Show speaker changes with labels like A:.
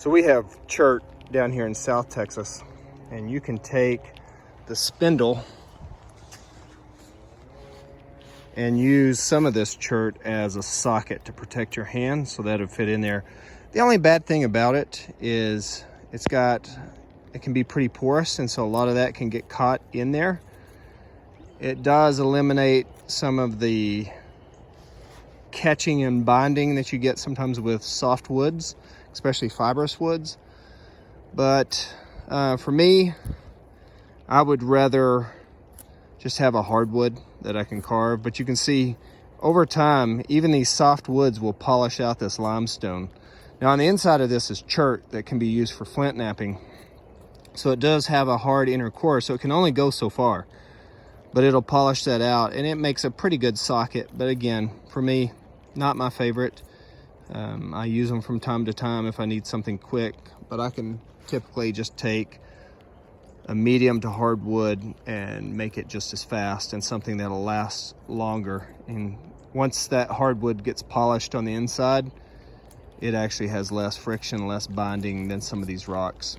A: So we have Chert down here in South Texas, and you can take the spindle and use some of this Chert as a socket to protect your hand, so that it'll fit in there. The only bad thing about it is it can be pretty porous, and so a lot of that can get caught in there. It does eliminate some of the catching and binding that you get sometimes with soft woods, especially fibrous woods. But for me, I would rather just have a hardwood that I can carve. But you can see over time, even these soft woods will polish out this limestone. Now on the inside of this is chert that can be used for flint knapping. So it does have a hard inner core, so it can only go so far. But it'll polish that out, and it makes a pretty good socket. But again, for me, not my favorite. I use them from time to time if I need something quick, but I can typically just take a medium to hardwood and make it just as fast, and something that'll last longer. And once that hardwood gets polished on the inside, it actually has less friction, less binding than some of these rocks.